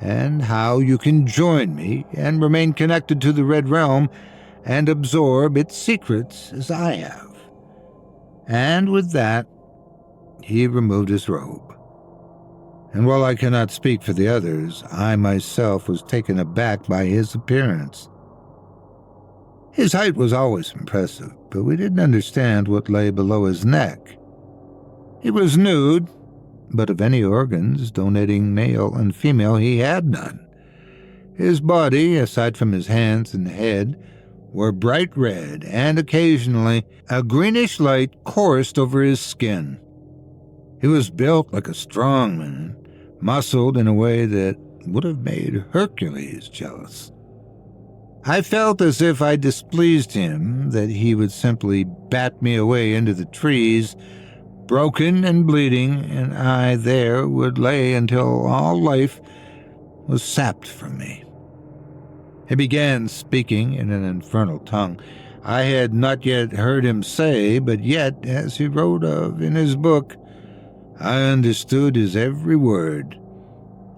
and how you can join me and remain connected to the Red Realm and absorb its secrets as I have. And with that, he removed his robe. And while I cannot speak for the others, I myself was taken aback by his appearance. His height was always impressive, but we didn't understand what lay below his neck. He was nude, but of any organs donating male and female he had none. His body, aside from his hands and head, were bright red, and occasionally a greenish light coursed over his skin. He was built like a strong man, muscled in a way that would have made Hercules jealous. I felt as if I displeased him, that he would simply bat me away into the trees, broken and bleeding, and I there would lay until all life was sapped from me. He began speaking in an infernal tongue I had not yet heard him say, but yet, as he wrote of in his book, I understood his every word.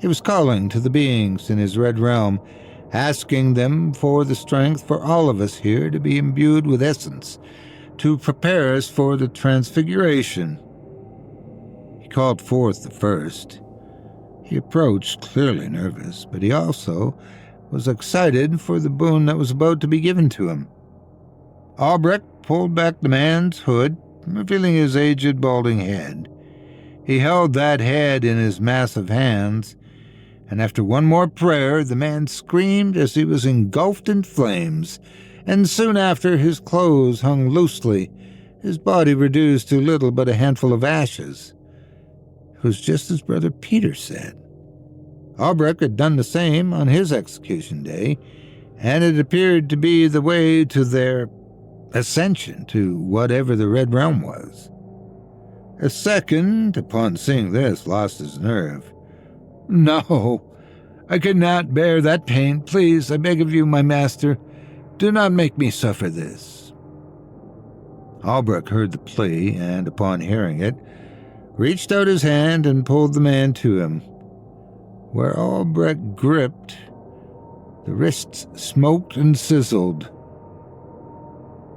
He was calling to the beings in his red realm, asking them for the strength for all of us here to be imbued with essence, to prepare us for the transfiguration. He called forth the first. He approached clearly nervous, but he also was excited for the boon that was about to be given to him. Albrecht pulled back the man's hood, revealing his aged, balding head. He held that head in his massive hands, and after one more prayer, the man screamed as he was engulfed in flames, and soon after his clothes hung loosely, his body reduced to little but a handful of ashes. It was just as Brother Peter said. Albrecht had done the same on his execution day, and it appeared to be the way to their ascension to whatever the Red Realm was. A second, upon seeing this, lost his nerve. No, I cannot bear that pain. Please, I beg of you, my master, do not make me suffer this. Albrecht heard the plea, and upon hearing it, reached out his hand and pulled the man to him. Where Albrecht gripped, the wrists smoked and sizzled.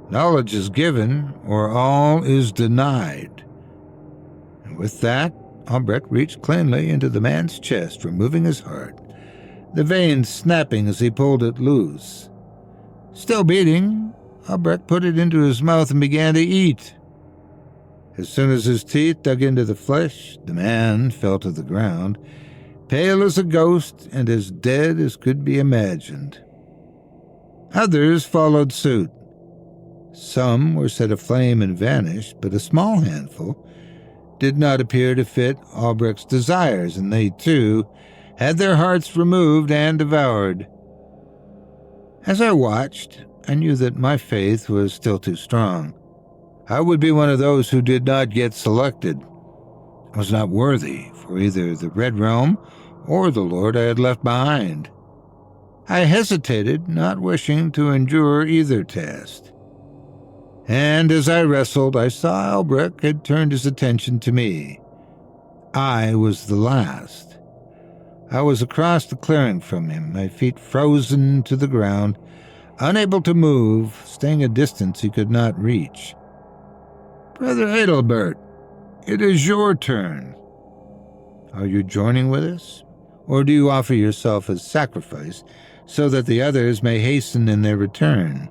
Knowledge is given, or all is denied. And with that, Albrecht reached cleanly into the man's chest, removing his heart, the veins snapping as he pulled it loose. Still beating, Albrecht put it into his mouth and began to eat. As soon as his teeth dug into the flesh, the man fell to the ground, pale as a ghost and as dead as could be imagined. Others followed suit. Some were set aflame and vanished, but a small handful did not appear to fit Albrecht's desires, and they, too, had their hearts removed and devoured. As I watched, I knew that my faith was still too strong. I would be one of those who did not get selected. I was not worthy for either the Red Realm or the Lord I had left behind. I hesitated, not wishing to endure either test. And as I wrestled, I saw Albrecht had turned his attention to me. I was the last. I was across the clearing from him, my feet frozen to the ground, unable to move, staying a distance he could not reach. Brother Adalbert, it is your turn. Are you joining with us, or do you offer yourself as sacrifice so that the others may hasten in their return?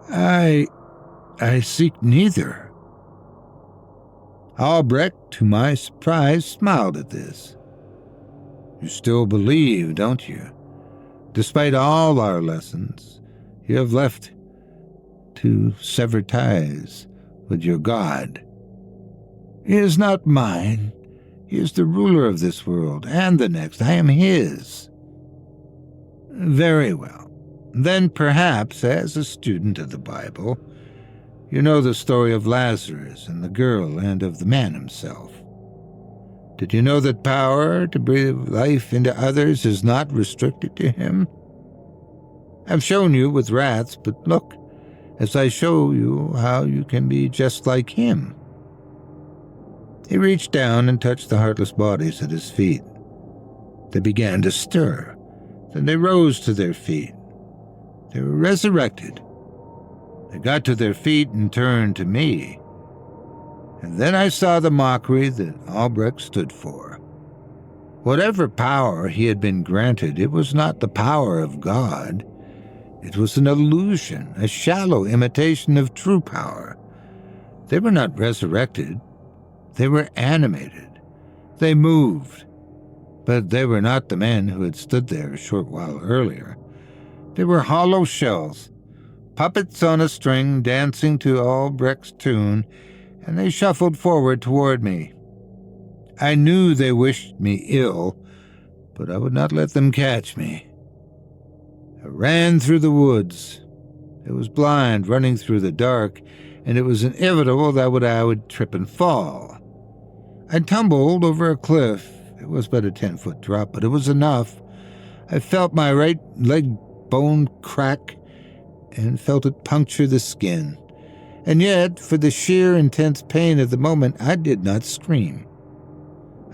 I seek neither. Albrecht, to my surprise, smiled at this. You still believe, don't you? Despite all our lessons, you have left to sever ties with your God. He is not mine. He is the ruler of this world and the next. I am his. Very well. Then perhaps, as a student of the Bible, you know the story of Lazarus and the girl and of the man himself. Did you know that power to breathe life into others is not restricted to him? I've shown you with rats, but look, as I show you how you can be just like him. He reached down and touched the heartless bodies at his feet. They began to stir. Then they rose to their feet. They were resurrected. They got to their feet and turned to me. And then I saw the mockery that Albrecht stood for. Whatever power he had been granted, it was not the power of God. It was an illusion, a shallow imitation of true power. They were not resurrected. They were animated. They moved. But they were not the men who had stood there a short while earlier. They were hollow shells, puppets on a string dancing to Albrecht's tune, and they shuffled forward toward me. I knew they wished me ill, but I would not let them catch me. I ran through the woods. It was blind, running through the dark, and it was inevitable that I would trip and fall. I tumbled over a cliff. It was but a 10-foot drop, but it was enough. I felt my right leg bone crack and felt it puncture the skin. And yet, for the sheer intense pain of the moment, I did not scream.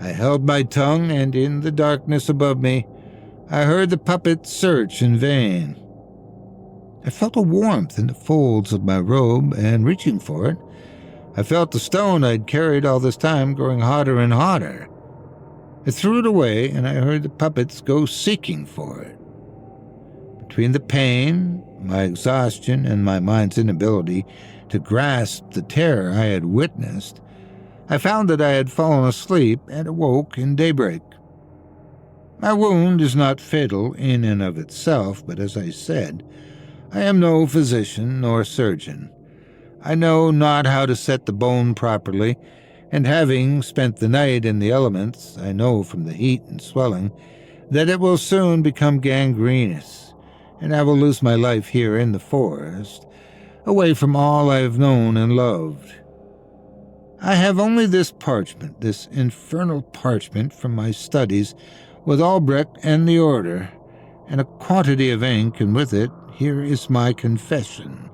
I held my tongue, and in the darkness above me, I heard the puppet search in vain. I felt a warmth in the folds of my robe, and reaching for it, I felt the stone I'd carried all this time growing hotter and hotter. I threw it away, and I heard the puppets go seeking for it. Between the pain, my exhaustion, and my mind's inability to grasp the terror I had witnessed, I found that I had fallen asleep and awoke in daybreak. My wound is not fatal in and of itself, but as I said, I am no physician nor surgeon. I know not how to set the bone properly, and having spent the night in the elements, I know from the heat and swelling that it will soon become gangrenous, and I will lose my life here in the forest, away from all I have known and loved. I have only this parchment, this infernal parchment from my studies with Albrecht and the Order, and a quantity of ink, and with it, here is my confession,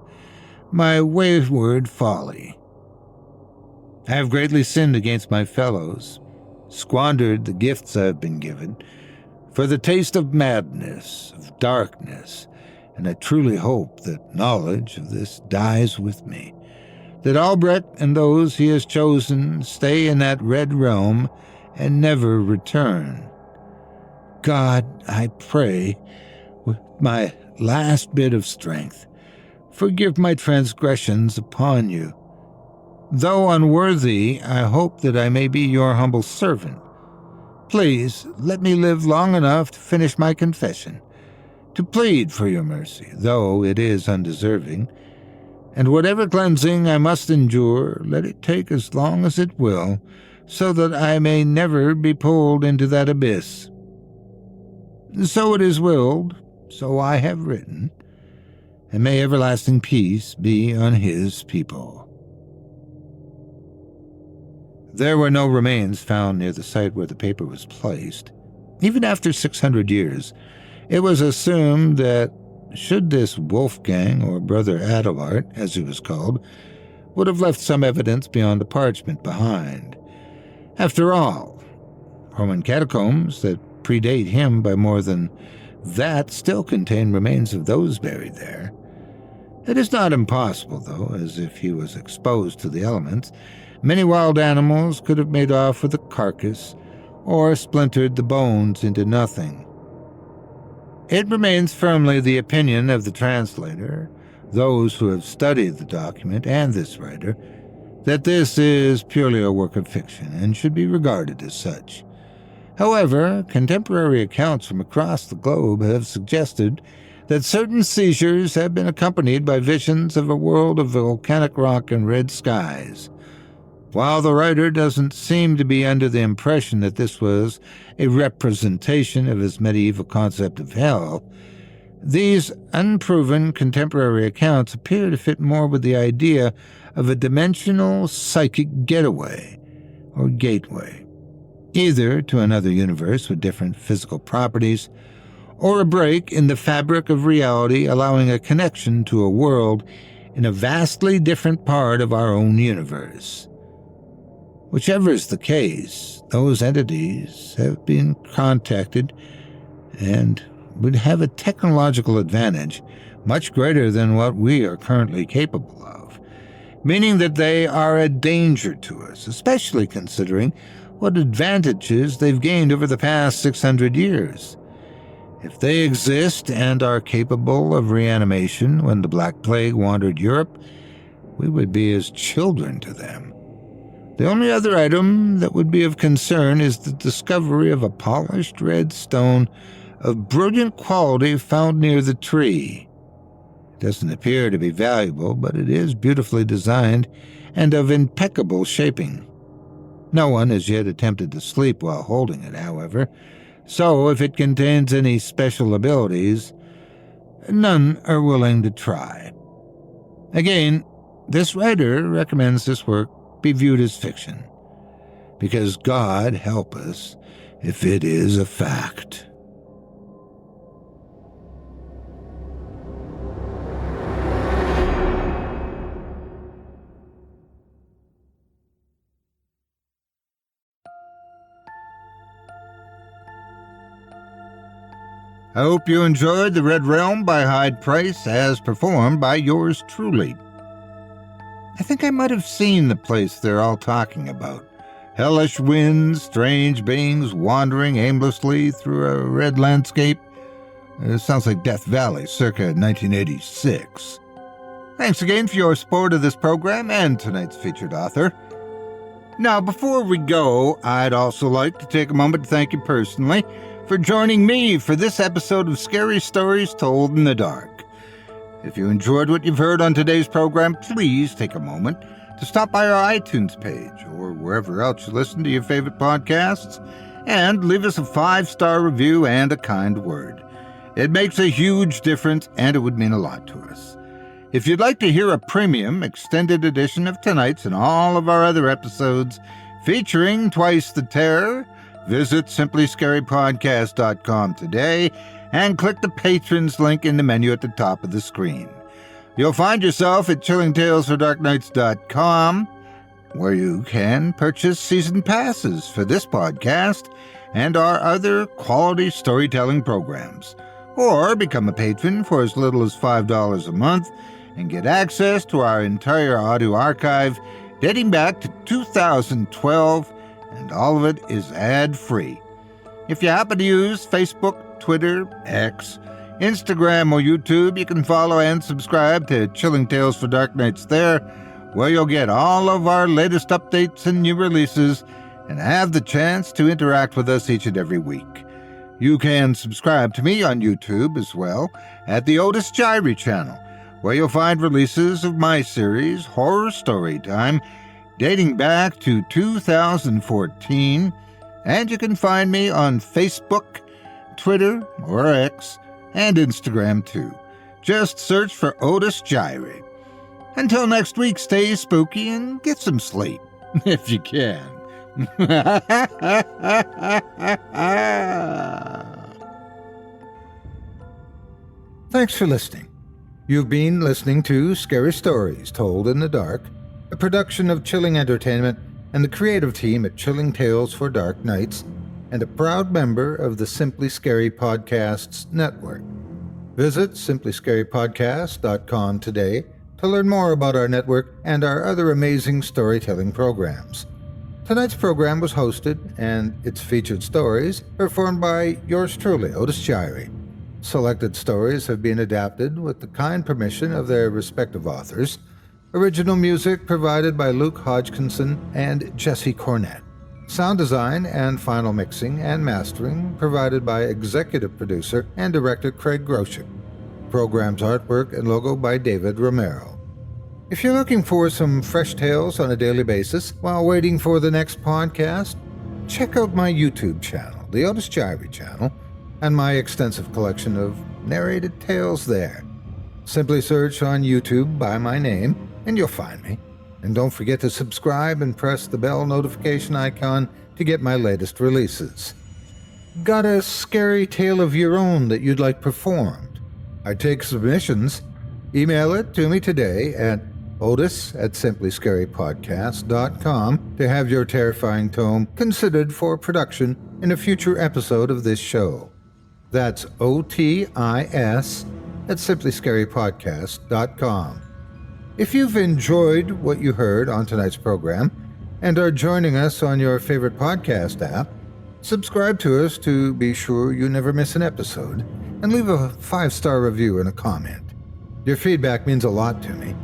my wayward folly. I have greatly sinned against my fellows, squandered the gifts I have been given, for the taste of madness, of darkness, and I truly hope that knowledge of this dies with me, that Albrecht and those he has chosen stay in that red realm and never return. God, I pray, with my last bit of strength, forgive my transgressions upon you. Though unworthy, I hope that I may be your humble servant. Please, let me live long enough to finish my confession, to plead for your mercy, though it is undeserving, and whatever cleansing I must endure, let it take as long as it will, so that I may never be pulled into that abyss. So it is willed, so I have written, and may everlasting peace be on his people. There were no remains found near the site where the paper was placed. Even after 600 years, it was assumed that should this Wolfgang, or Brother Adelbert, as he was called, would have left some evidence beyond the parchment behind. After all, Roman catacombs that predate him by more than that still contain remains of those buried there. It is not impossible, though, as if he was exposed to the elements, many wild animals could have made off with the carcass or splintered the bones into nothing. It remains firmly the opinion of the translator, those who have studied the document and this writer, that this is purely a work of fiction and should be regarded as such. However, contemporary accounts from across the globe have suggested that certain seizures have been accompanied by visions of a world of volcanic rock and red skies. While the writer doesn't seem to be under the impression that this was a representation of his medieval concept of hell, these unproven contemporary accounts appear to fit more with the idea of a dimensional psychic getaway, or gateway, either to another universe with different physical properties, or a break in the fabric of reality allowing a connection to a world in a vastly different part of our own universe. Whichever is the case, those entities have been contacted and would have a technological advantage much greater than what we are currently capable of, meaning that they are a danger to us, especially considering what advantages they've gained over the past 600 years. If they exist and are capable of reanimation when the Black Plague wandered Europe, we would be as children to them. The only other item that would be of concern is the discovery of a polished red stone of brilliant quality found near the tree. It doesn't appear to be valuable, but it is beautifully designed and of impeccable shaping. No one has yet attempted to sleep while holding it, however, so if it contains any special abilities, none are willing to try. Again, this writer recommends this work be viewed as fiction, because God help us if it is a fact. I hope you enjoyed The Red Realm by Hyde Price as performed by yours truly. I think I might have seen the place they're all talking about. Hellish winds, strange beings wandering aimlessly through a red landscape. It sounds like Death Valley, circa 1986. Thanks again for your support of this program and tonight's featured author. Now, before we go, I'd also like to take a moment to thank you personally for joining me for this episode of Scary Stories Told in the Dark. If you enjoyed what you've heard on today's program, please take a moment to stop by our iTunes page or wherever else you listen to your favorite podcasts and leave us a 5-star review and a kind word. It makes a huge difference and it would mean a lot to us. If you'd like to hear a premium extended edition of tonight's and all of our other episodes featuring Twice the Terror, visit simplyscarypodcast.com today and click the Patrons link in the menu at the top of the screen. You'll find yourself at chillingtalesfordarknights.com, where you can purchase season passes for this podcast and our other quality storytelling programs, or become a patron for as little as $5 a month and get access to our entire audio archive dating back to 2012, and all of it is ad-free. If you happen to use Facebook, Twitter, X, Instagram, or YouTube, you can follow and subscribe to Chilling Tales for Dark Nights there, where you'll get all of our latest updates and new releases and have the chance to interact with us each and every week. You can subscribe to me on YouTube as well at the Otis Jiry channel, where you'll find releases of my series, Horror Storytime, dating back to 2014, and you can find me on Facebook, Twitter, or X, and Instagram too. Just search for Otis Jiry. Until next week, stay spooky and get some sleep, if you can. Thanks for listening. You've been listening to Scary Stories Told in the Dark, a production of Chilling Entertainment and the creative team at Chilling Tales for Dark Nights, and a proud member of the Simply Scary Podcasts network. Visit simplyscarypodcast.com today to learn more about our network and our other amazing storytelling programs. Tonight's program was hosted and its featured stories performed by yours truly, Otis Jiry. Selected stories have been adapted with the kind permission of their respective authors. Original music provided by Luke Hodgkinson and Jesse Cornett. Sound design and final mixing and mastering provided by executive producer and director Craig Groshek. Program's artwork and logo by David Romero. If you're looking for some fresh tales on a daily basis while waiting for the next podcast, check out my YouTube channel, the Otis Jiry channel, and my extensive collection of narrated tales there. Simply search on YouTube by my name, and you'll find me. And don't forget to subscribe and press the bell notification icon to get my latest releases. Got a scary tale of your own that you'd like performed? I take submissions. Email it to me today at otis@simplyscarypodcast.com to have your terrifying tome considered for production in a future episode of this show. That's otis@simplyscarypodcast.com. If you've enjoyed what you heard on tonight's program and are joining us on your favorite podcast app, subscribe to us to be sure you never miss an episode, and leave a 5-star review and a comment. Your feedback means a lot to me.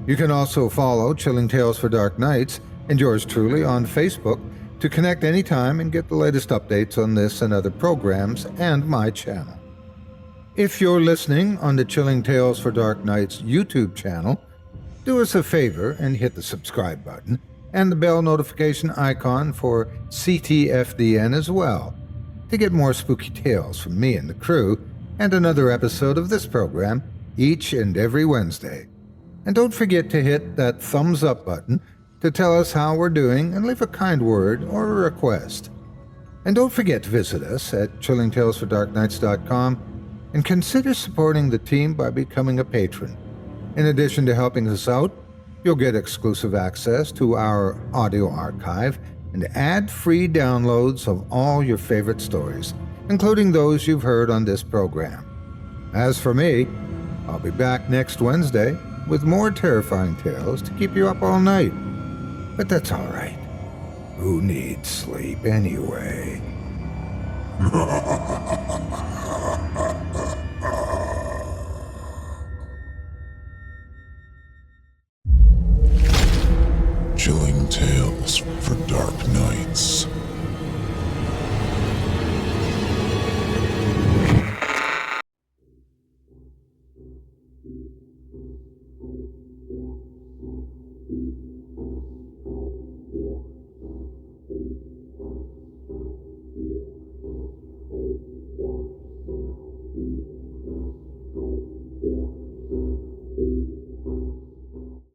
You can also follow Chilling Tales for Dark Nights and yours truly on Facebook to connect anytime and get the latest updates on this and other programs and my channel. If you're listening on the Chilling Tales for Dark Nights YouTube channel, do us a favor and hit the subscribe button and the bell notification icon for ctfdn as well to get more spooky tales from me and the crew and another episode of this program each and every Wednesday. And don't forget to hit that thumbs up button to tell us how we're doing and leave a kind word or a request. And don't forget to visit us at chillingtalesfordarknights.com and consider supporting the team by becoming a patron. In addition to helping us out, you'll get exclusive access to our audio archive and ad-free downloads of all your favorite stories, including those you've heard on this program. As for me, I'll be back next Wednesday with more terrifying tales to keep you up all night. But that's all right. Who needs sleep anyway? Chilling Tales for Dark Nights.